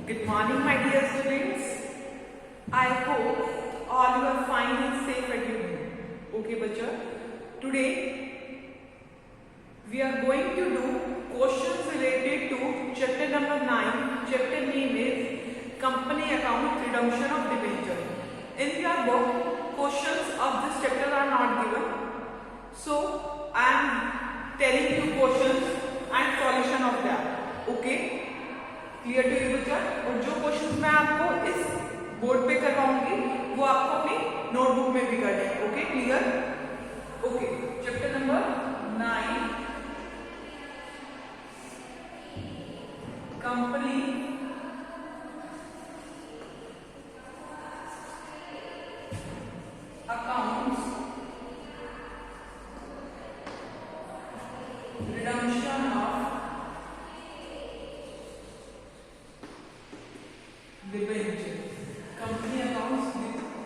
Good morning, my dear students. I hope all you are fine and safe at your home. Okay, bacha. Today we are going to do questions related to chapter number 9. Chapter name is Company Account Redemption of Debenture. In your book, questions of this chapter are not given. So I am telling you questions and solution of that. Okay? Clear to you बच्चा। और जो questions मैं आपको इस board पे करवाऊंगी वो आपको अपनी नोटबुक में भी करने हैं। Okay, clear? Okay, chapter number 9 company accounts redemption of debenture. Company accounts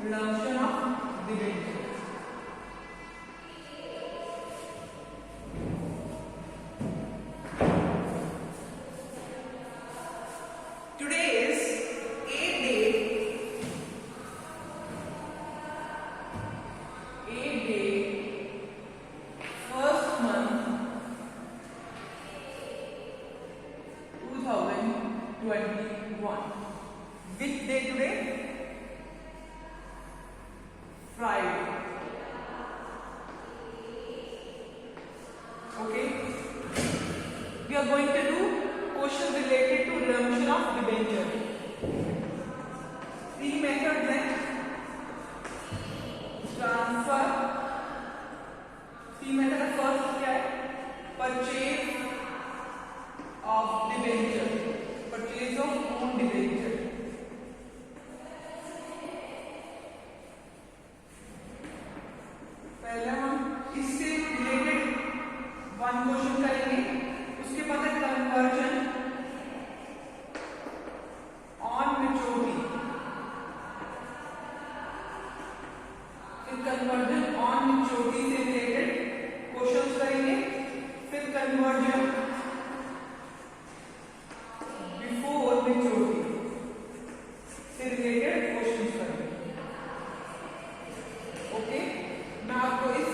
redemption of debenture. Today is a day, first month, 2021. Which day today? Friday. Okay. We are going to do questions related to redemption of debenture. Three methods हैं. Transfer. Three method first क्या है? Purchase of debenture. Purchase of own debenture. पहले हम इससे related one question करेंगे, उसके बाद है कन्वर्जन ऑन मैच्योरिटी, फिर कन्वर्जन ऑन मैच्योरिटी से रिलेटेड क्वेश्चंस करेंगे, फिर कन्वर्जन बिफोर मैच्योरिटी से रिलेटेड क्वेश्चंस करेंगे। ओके, मैं आपको इस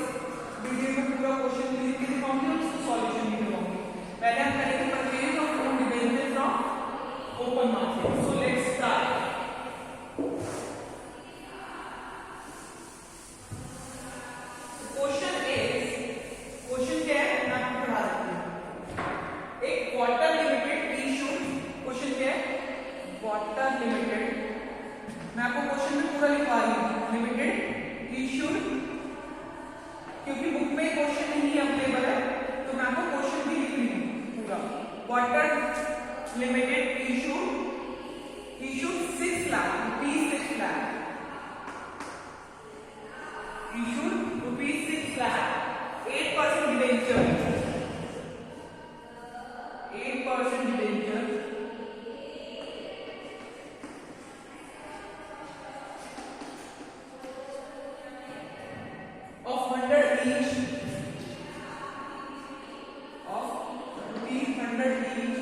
वीडियो में पूरा क्वेश्चन लिख के दिखाऊंगी और उसका सॉल्यूशन भी दिखाऊंगी। पहले हम करेंगे purchase of own debenture from open market. So let's start. Question क्या है मैं आपको पढ़ा देती हूँ। एक वाटर लिमिटेड इशू, क्वेश्चन क्या है? वाटर लिमिटेड, मैं आपको क्वेश्चन में पूरा लिखवा रही हूँ। लिमिटेड इशू, क्योंकि बुक में क्वेश्चन नहीं अवेलेबल है तो मैं आपको क्वेश्चन भी लिख रही हूँ पूरा। Water limited issue 6 lakh rupees, 6 lakh issue rupees 6 lakh, 8% debenture, 8% debenture of 100 each, of rupees 100 each,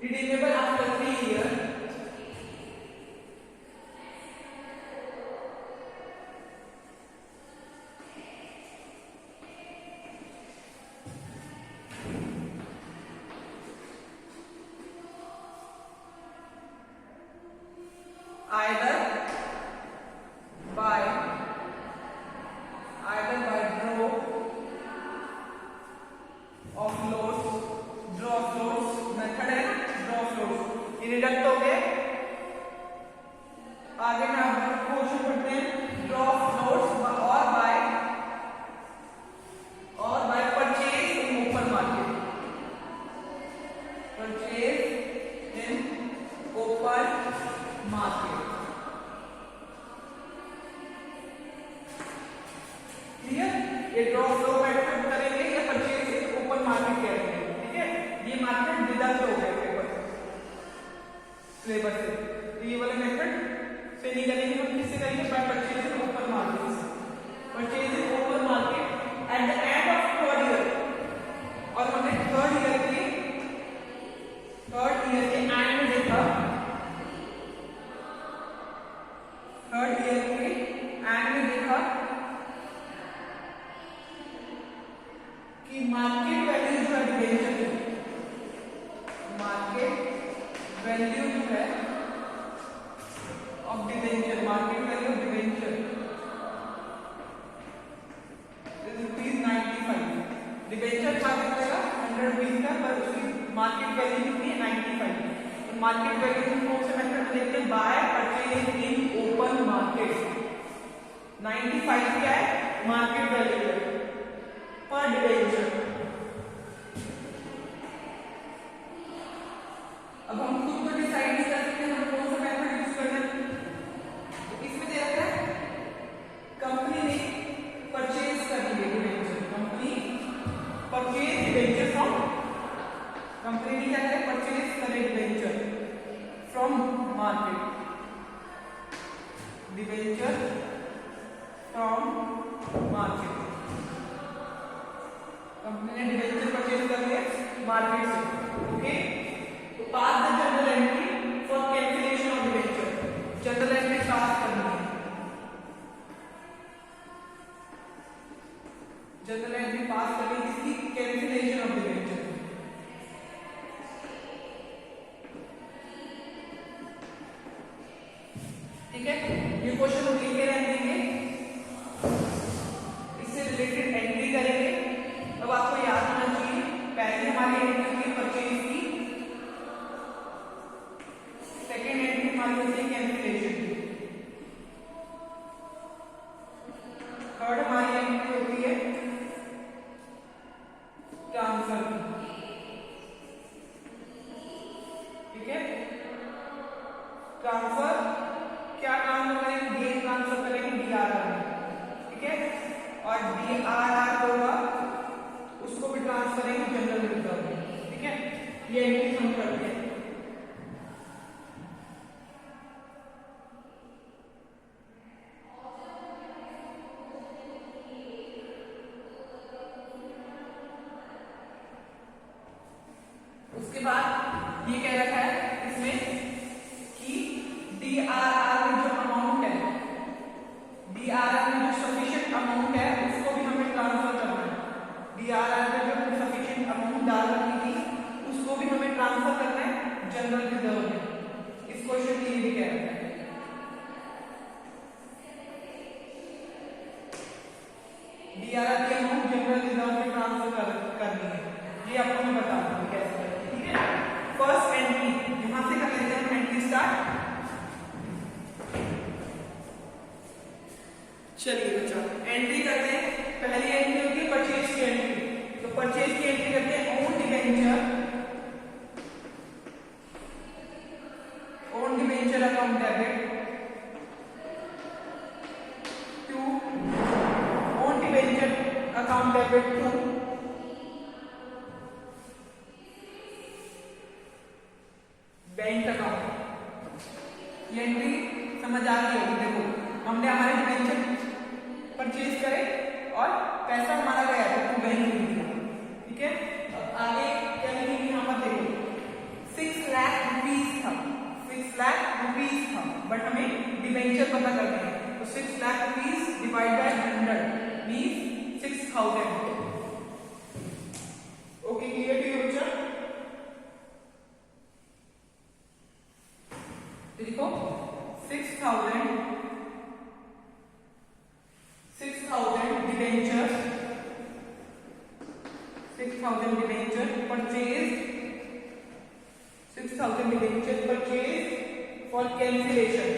redeemable after 3 years, either by draw of loads method है ना, draw of loads, ये डिडक्ट हो गए। आगे में आप क्वेश्चन पढ़ते हैं draw of loads और by purchase in open market, purchase in open market। ये ड्रॉ फ्लो मेथड करेंगे या परचेज इन ओपन मार्केट करेंगे। ठीक है, ये मार्केट डिडक्ट हो गए पेपर सिलेबस से, ये वाले मेथड से नहीं करेंगे, हम किससे करेंगे? By purchase in open market से। Purchase in open market at the end of third year, और हमने थर्ड ईयर के मार्केट वैल्यू हम कौन से मेथड में देखते हैं? By purchase in open market. 95 क्या है? मार्केट वैल्यू है पर डिबेंचर। अब हम खुद को डिसाइड नहीं कर सकते हम कौन सा मेथड यूज करना है। तो इसमें दे रखा है कंपनी ने परचेज कर लिए debenture, company purchase debenture from, company ने क्या करे? परचेज करे debenture from market, debenture from market. Company ने डिबेंचर परचेज कर लिए मार्केट से। ओके, तो pass the journal entry for cancellation of debenture. Journal entry pass करनी है, जनरल एंट्री पास करनी इसकी कैंसिलेशन ऑफ डिबेंचर। ठीक है, ये क्वेश्चन हम लिख के रख देंगे, इससे रिलेटेड एंट्री करेंगे। अब आपको याद होना चाहिए पहले हमारी एंट्री की परचेज की, सेकेंड एंट्री हमारी होती है कैंसिलेशन की, थर्ड हमारी एंट्री होती है ट्रांसफर की। ठीक है, ट्रांसफर क्या ट्रांसफर करेंगे? गेन ट्रांसफर करेंगे डीआरआर में। ठीक है, और डीआरआर होगा उसको भी ट्रांसफर करेंगे जनरल रिजर्व में। ठीक है, ये एंट्री हम करते हैं। उसके बाद ये कह रखा है इसमें कि डीआरआर में जो अमाउंट है, डीआरआर में जो सफिशिएंट अमाउंट है उसको भी हमें ट्रांसफर करना है। डीआरआर में जो सफिशिएंट अमाउंट डाल रखी थी उसको भी हमें ट्रांसफर करना है जनरल रिजर्व में। इस क्वेश्चन में ये भी कह रखा है डीआरआर की अमाउंट जनरल रिजर्व में ट्रांसफर करनी है। ये आपको मैं बता दूं कैसे। फर्स्ट एंट्री यहां से कर लेते हैं एंट्री स्टार्ट। चलिए बच्चों एंट्री करते हैं। पहली एंट्री होगी परचेज की एंट्री, तो परचेज की एंट्री करते हैं own debenture, own debenture account debit to, own debenture account debit to bank account. ये एंट्री समझ आ गई होगी। देखो हमने हमारे डिबेंचर परचेज करे और पैसा हमारा गया तो बैंक में दिया। ठीक है, आगे क्या लिखेंगे? यहाँ पर देखो 6 लाख रुपीज था, 6 लाख रुपीज था, बट हमें डिबेंचर पता करना है। तो 6 lakh rupees divide by 100 means 6000। Okay, clear to you बच्चा? देखो 6000 debenture, 6000 debenture purchase, 6000 debenture purchase for cancellation.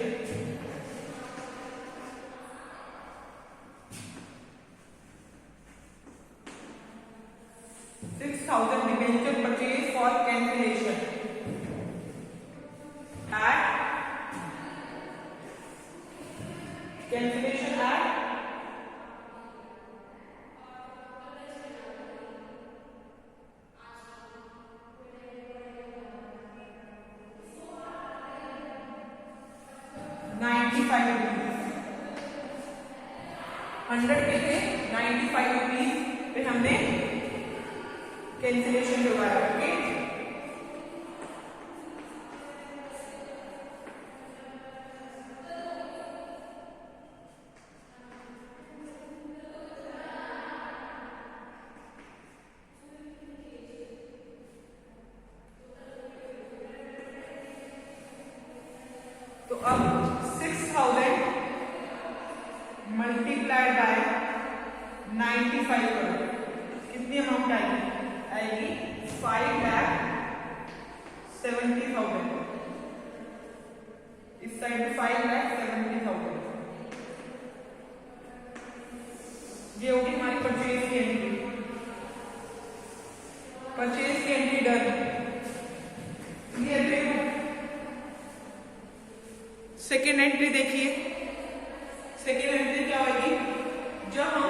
Debenture purchase for cancellation at cancellation at ₹95। 100 के थे, 95 रुपीज पे हमने कैंसिलेशन करवाया। ओके, तो अब 6000 मल्टीप्लाइड बाय 95 करो, कितनी अमाउंट आएगी? 5,70,000। इस साइड 5,70,000। ये होगी हमारी परचेज की एंट्री। परचेज की एंट्री डन। सेकेंड एंट्री देखिए, सेकेंड एंट्री क्या होगी, जब हम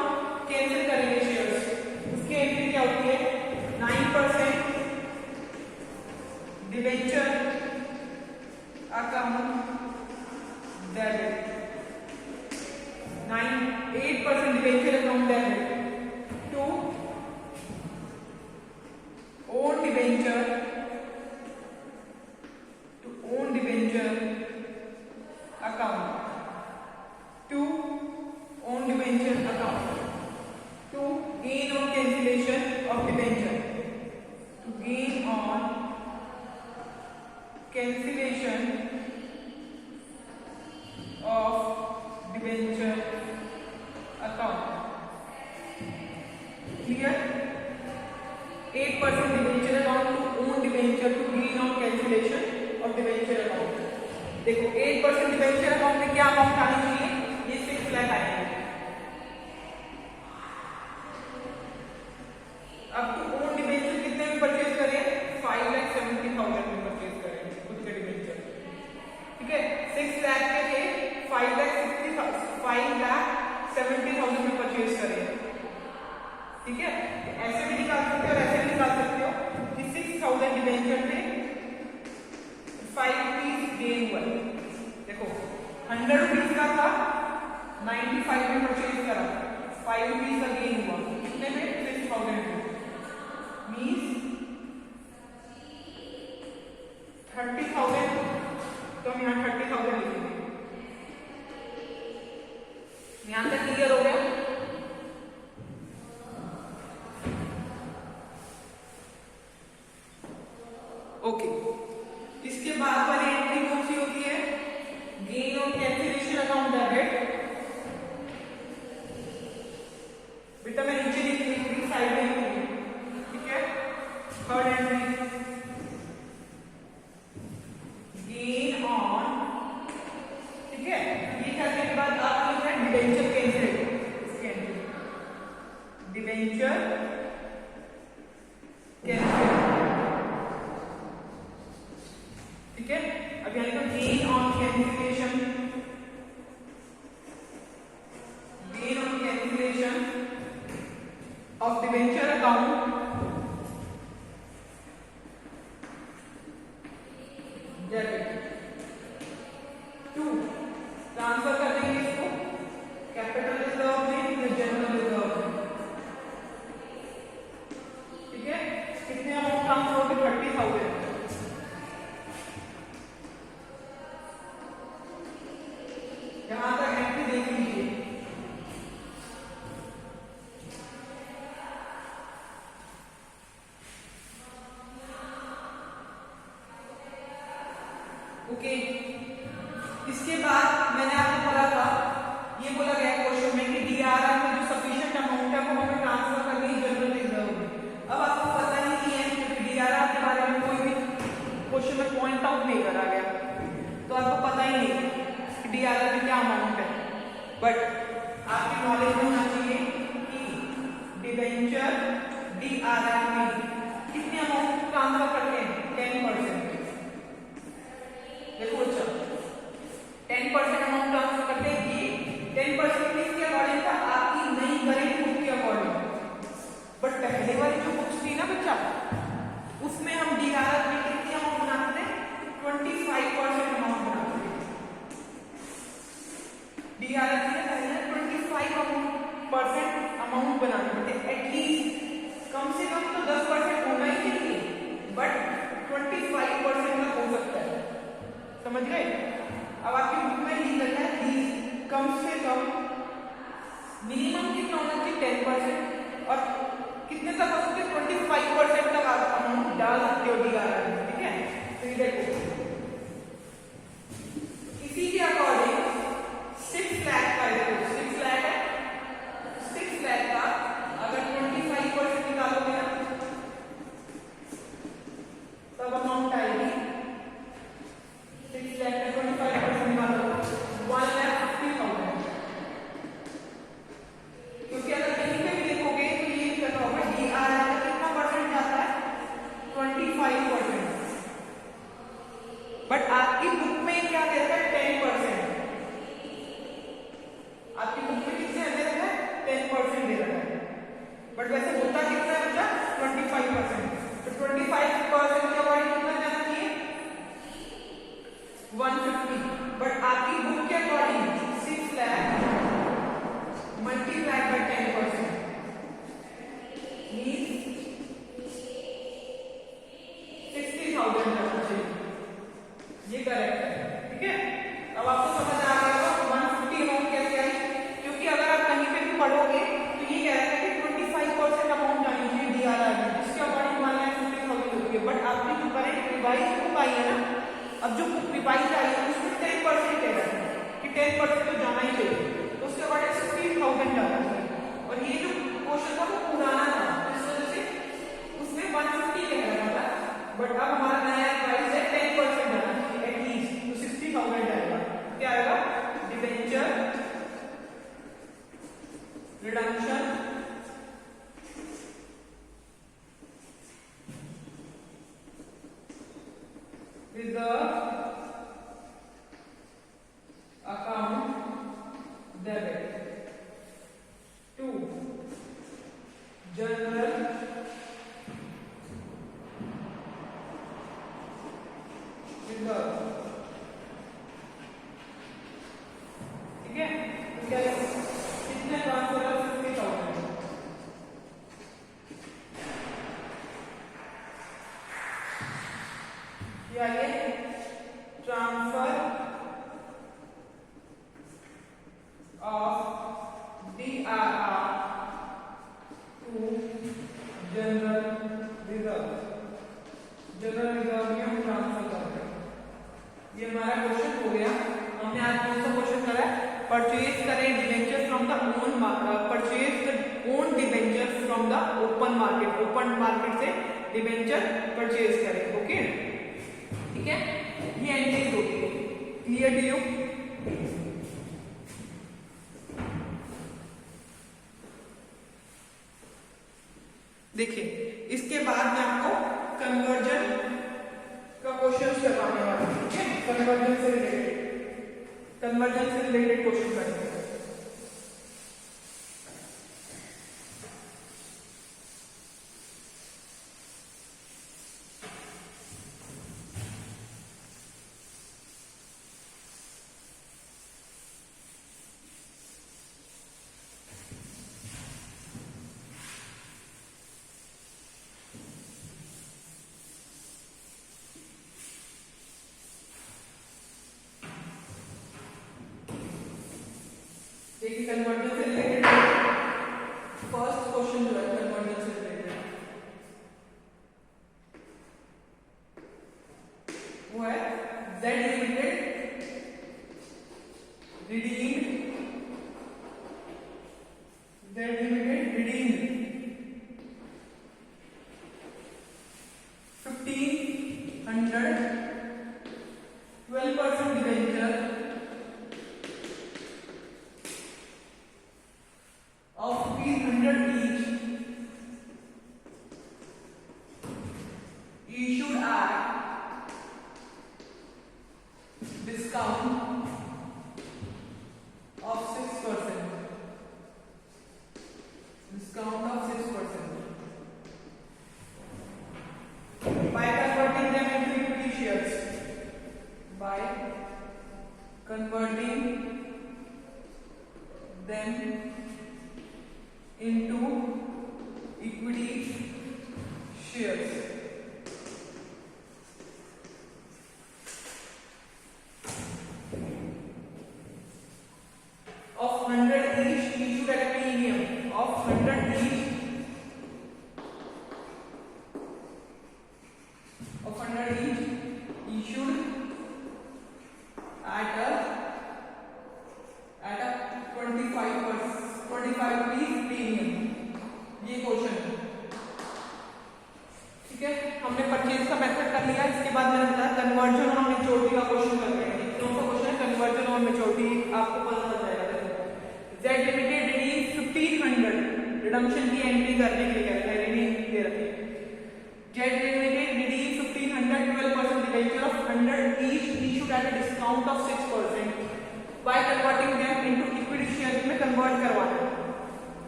कैंसिल करेंगे शेयर्स, उसकी एंट्री क्या होती है, 9% debenture account debit, 8% debenture account debit to own debenture, account to own debenture account to gain on cancellation of debenture, to gain on cancellation of debenture account. Clear? 8% debenture account to own debenture to gain on cancellation of debenture account. देखो 8% debenture account में क्या amount आनी चाहिए, ये 6 लाख आएंगे। अब तो own debenture कितने में परचेज करें, 5,70,000 में परचेज करें खुद के डिवेंचर, ठीक है। 6 लाख के थे, 5,70,000 में परचेज करें, ठीक है। ऐसे भी निकाल सकते हो और ऐसे भी निकाल सकते हो कि 6,000 डिवेंचर में 5 रुपीज गेन हुआ। देखो 100 रुपीज का था, 95 में परचेज करा, 5 रुपीज का गेन हुआ, कितने में, 6,000 में, मीन्स 30,000। तो हम यहाँ 30,000 लिखेंगे। यहाँ तक क्लियर हो गया? ओके। इसके बाद वाली एंट्री कौन सी होती है, gain on cancellation account debit. बेटा मैं नीचे लिख रही साइड में लिखूंगी, ठीक है। थर्ड एंट्री गेन ऑन, ठीक है। ये करने के बाद आप लिख रहे हैं डिवेंचर कैंसिल, इसकी एंट्री डिवेंचर कैंसिल, ठीक है। अब यहाँ लिखो gain on cancellation, gain on cancellation of debenture account debit to, transfer कर देंगे इसको कैपिटल रिजर्व में या जनरल रिजर्व में, ठीक है। कितने अमाउंट ट्रांसफर होगी, 30,000। यहां तक एंट्री देख लीजिए। ओके। इसके बाद मैंने आपको बोला था, ये बोला गया क्वेश्चन में कि डीआरआर में जो सफिशिएंट अमाउंट है वो हमें ट्रांसफर करनी है जनरल रिजर्व में। अब आपको पता ही नहीं है क्योंकि डीआरआर के बारे में कोई भी क्वेश्चन में पॉइंट आउट नहीं करा गया, तो आपको पता ही नहीं कि डीआरआर में क्या अमाउंट है। बट आपकी नॉलेज में होना चाहिए कि डिवेंचर डीआरआर में कितने अमाउंट ट्रांसफर करते हैं, 10%। देखो अच्छा 10% अमाउंट ट्रांसफर करते हैं कि 10% किसके अकॉर्डिंग था, आपकी नई करेंट बुक के अकॉर्डिंग। बट पहले वाली जो बुक्स थी ना बच्चा, उसमें हम डीआरआर में कितनी अमाउंट बनाते थे, 25% अमाउंट बनाते थे। डीआरआर में पहले 25% अमाउंट बनाते थे, एटलीस्ट कम से कम तो 10% होना ही चाहिए, बट 25% का हो सकता है, समझ गए। अब आपकी बुक में लिख रखा है प्लीज कम से कम मिनिमम कितना होना चाहिए, 10%, और कितने तक हो सकते, 25% तक आप अमाउंट डाल सकते हो डीआरआर में, ठीक है। तो ये देखो इसी के अकॉर्डिंग 6 लाख का, देखो 6 लाख है, 6 लाख का अगर 25% निकालोगे ना तब अमाउंट आएगी 6 लाख का 25% redemption reserve account debit. 2. General reserve. ठीक है, तो क्या कितने ट्रांसफर है? 50,000. ये transfer of DRR to general reserve. General reserve में हम ट्रांसफर कर रहे हैं. ये हमारा क्वेश्चन हो गया. हमने आज कौन सा क्वेश्चन करा है? परचेज करें debenture from the own market. Purchase the own debenture from the open market. Open market से डिबेंचर परचेज करें. ओके, ठीक है. ये एंट्रीज होती है. Clear to you? देखिए, इसके बाद मैं आपको कन्वर्जन का क्वेश्चन करवाने वाला हूं. ठीक है, कन्वर्जन से रिलेटेड क्वेश्चन करेंगे. देखिए, कन्वर्जन से रिलेटेड फर्स्ट क्वेश्चन जो है कन्वर्जन से रिलेटेड वो है Z limited redeemed 1500 12% debenture of 300 each issued at discount of 6%. Discount of 6%. By converting them into equity shares. By converting them into equity shares. Of 100 each issued at a premium of 100 each issued at a 25 rupees premium. ये question है. ठीक है, हमने purchase का method कर लिया. इसके बाद मैंने बताया कन्वर्जन और मेच्योरिटी का क्वेश्चन कर रहे हैं. कौन सा क्वेश्चन है? कन्वर्जन और मेच्योरिटी. आपको पता चल जाएगा. Z लिमिटेड रिडीम 1500 रिडम्पशन की एंट्री करने के लिए कहता है. रिडीम दे रखे हैं. Z limited redeem 1500 12% debenture of 100 each issued at a discount of 6% by converting them into equity shares में कन्वर्ट करवाना.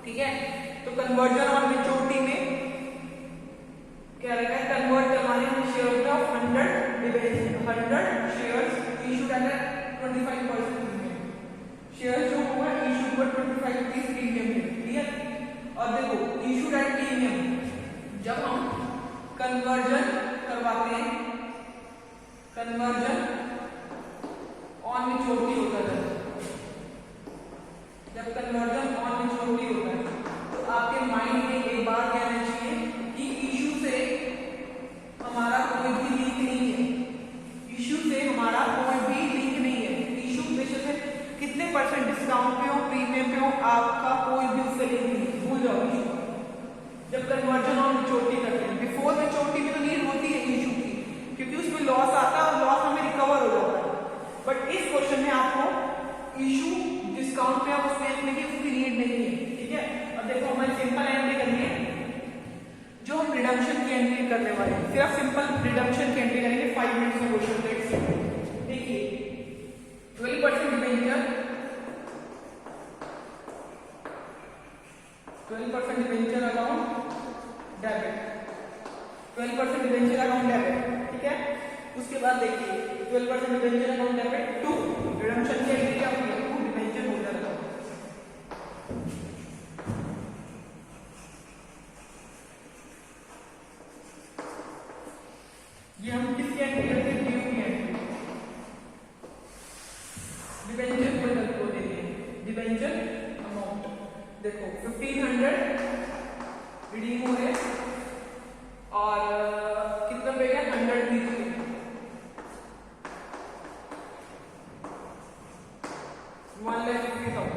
ठीक है, तो कन्वर्जन और मेच्योरिटी में क्या रहेगा? कन्वर्ट करवाने में share of 100 shares issued at 25% premium. Share जो हुआ इशू पर 25 रुपीज प्रीमियम है. क्लियर? और देखो, इशूड एट प्रीमियम जब हम कन्वर्जन करवाते हैं, कन्वर्जन ऑन मेच्योरिटी होता है. जब कन्वर्जन ऑन मेच्योरिटी होता है तो आपके माइंड में एक बात कहना चाहिए कि इशू से हमारा कोई भी लिंक नहीं है. इशू से हमारा कोई भी लिंक नहीं है. इशू बेशक है कितने परसेंट डिस्काउंट पे हो, प्रीमियम पे हो, आपका कोई भी उससे लिंक नहीं. भूल जाओ इशू. जब कन्वर्जन ऑन मेच्योरिटी करते हैं, बिफोर मेच्योरिटी में तो नीड होती है इशू की, क्योंकि उसमें लॉस आता है और लॉस हमें रिकवर हो जाता है. बट इस क्वेश्चन में आपको इशू डिस्काउंट पे आप उसमें लिखने की उसकी नीड नहीं है. सिर्फ सिंपल रिडक्शन की एंट्री करेंगे 5 मिनट्स में क्वेश्चन। देखिए 12% debenture, 12% debenture account debit, 12% debenture account debit, ठीक है। उसके बाद देखिए 12% debenture account debit to redemption की एंट्री क्या होगी, टू डिबेंचर होल्डर अकाउंट। ये हम किसकी एंट्री करते हैं, ड्यू की एंट्री, डिबेंचर होल्डर को देते हैं डिबेंचर अमाउंट। देखो 1500 रिडीम हो रहे और कितना पे गया 100 दी थी, 1,50,000।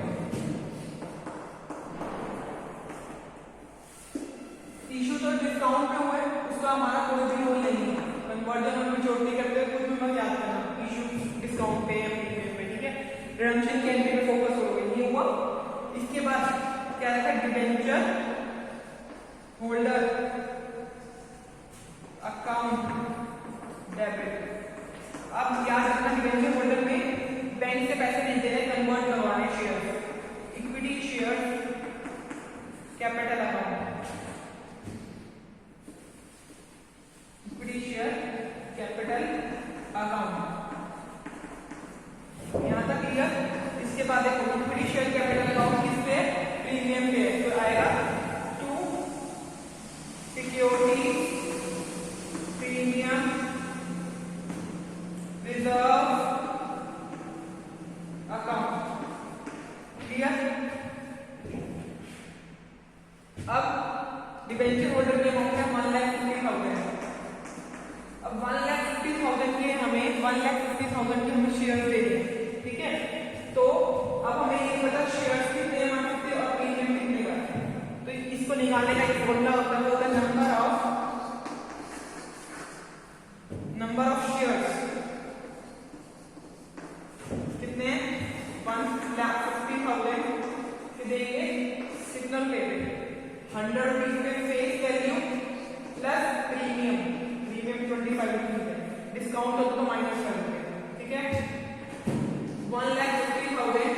इशू तो डिस्काउंट पे हुआ है, उसका हमारा कोई भी रोल नहीं है। कन्वर्जन और मेच्योरिटी करते हुए कुछ भी मत याद करना, इशू डिस्काउंट पे या प्रीमियम पे, ठीक है। रिडम्पशन की एंट्री पे फोकस करोगे, ये हुआ। इसके बाद क्या रखा, डिबेंचर होल्डर अकाउंट डेबिट। अब याद रखना डिबेंचर होल्डर में बैंक से पैसे नहीं दे रहे, कन्वर्ट करवा रहे share, equity share capital account, equity share capital account. यहां तक क्लियर। इसके बाद देखो इक्विटी शेयर कैपिटल अकाउंट किस पे, प्रीमियम पे, तो आएगा to security premium reserve account, clear. अब डिबेंचर होल्डर में हो गया 1,50,000। अब 1,50,000 के हमें 1,50,000 के हमें शेयर दे दिए, ठीक है। तो अब हमें ये पता शेयर्स कितने 150 और प्रीमियम कितने का, तो इसको निकालने का एक फॉर्मूला होता है, वो होता है नंबर ऑफ शेयर्स। कितने 1,50,000 के देंगे सिग्नल पे 100 रुपीज पे face value plus premium, premium 25 rupees है, डिस्काउंट हो तो माइनस कर देंगे, ठीक है। 1,50,000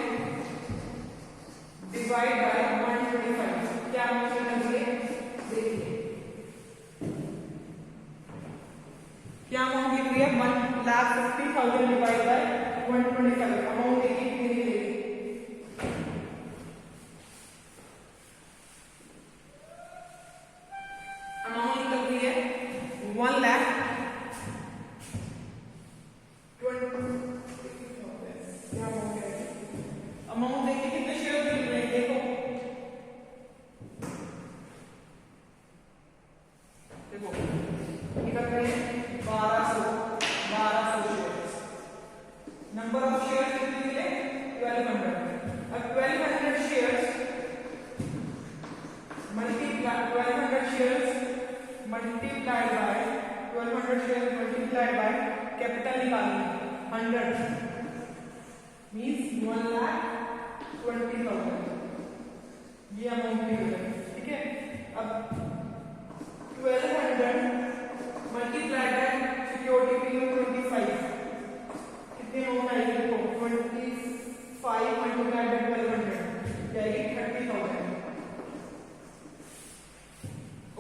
डिवाइड बाय 125, क्या आंसर निकलेगा, देखिए क्या अमाउंट लिख रही है, 1,50,000 डिवाइड बाय 125, अमाउंट देखिए कितनी निकलेगी, अमाउंट निकल रही है 1,20,000। अमाउंट देखिए कितने शेयर मिल रहे हैं, देखो देखो निकल रहे हैं 1200 शेयर्स। नंबर ऑफ शेयर्स कितने मिले 1200। अब 1200 shares multiplied by 1200 shares multiplied by capital निकालना 100 मींस 1,20,000, ये अमाउंट निकलेगा, ठीक है। अब 1200 मल्टीप्लाइड बाय सिक्योरिटी प्रीमियम 25, कितने अमाउंट आएगी, देखो 25 मल्टीप्लाइड बाय 1200 जाएगी 30,000।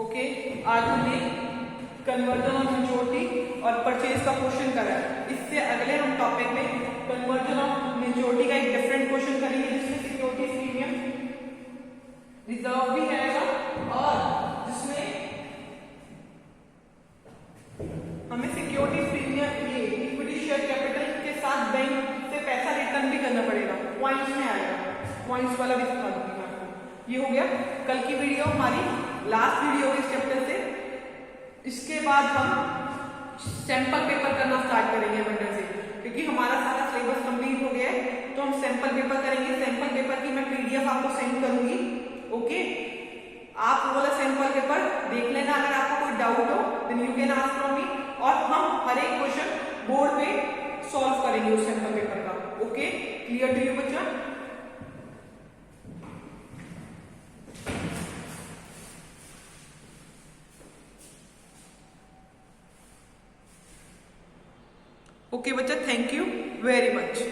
ओके, आज हमने कन्वर्जन ऑफ मेच्योरिटी और परचेज का क्वेश्चन करा है। इससे अगले हम टॉपिक में कन्वर्जन ऑफ मेच्योरिटी का एक डिफरेंट क्वेश्चन करेंगे, जिसमें सिक्योरिटी प्रीमियम रिजर्व भी आएगा और जिसमें हमें सिक्योरिटी प्रीमियम ये इक्विटी शेयर कैपिटल के साथ बैंक से पैसा रिटर्न भी करना पड़ेगा, पॉइंट्स में आएगा, पॉइंट्स वाला भी सिखा दूंगी मैं आपको। ये हो गया कल की वीडियो, हमारी लास्ट वीडियो इस चैप्टर से। इसके बाद हम सैंपल पेपर करना स्टार्ट करेंगे मंडे से, क्योंकि हमारा सारा सिलेबस कंप्लीट हो गया है, तो हम सैंपल पेपर करेंगे। सैंपल पेपर की मैं पीडीएफ आपको सेंड करूंगी, ओके। आप वो वाला सैंपल पेपर देख लेना, अगर आपको कोई डाउट हो then you can ask from me, और हम हर एक क्वेश्चन बोर्ड पे सॉल्व करेंगे उस सैंपल पेपर का, ओके। क्लियर टू यू बच्चा? ओके बच्चा, थैंक यू वेरी मच।